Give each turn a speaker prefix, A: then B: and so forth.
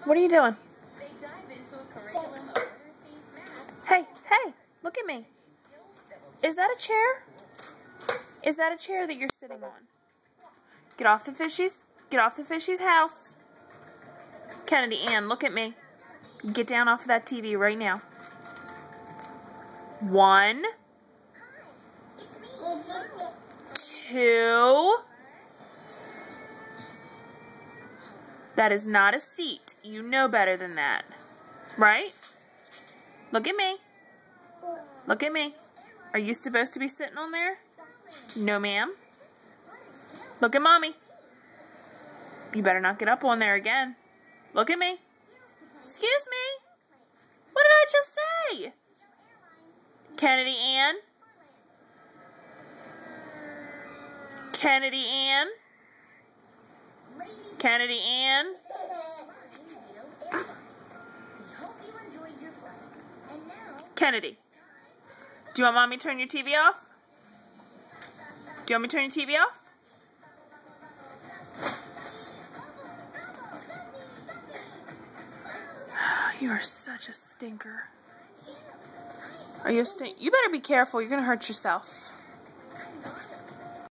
A: What are you doing? Hey, hey, look at me. Is that a chair? Is that a chair that you're sitting on? Get off the fishy's house. Kennedy Ann, look at me. Get down off of that TV right now. 1, 2. That is not a seat. You know better than that. Right? Look at me. Look at me. Are you supposed to be sitting on there? No, ma'am. Look at mommy. You better not get up on there again. Look at me. Excuse me. What did I just say? Kennedy Ann? Kennedy Ann? Kennedy Ann? Kennedy, do you want mommy to turn your TV off? Do you want me to turn your TV off? You are such a stinker. Are you a stink? You better be careful. You're going to hurt yourself.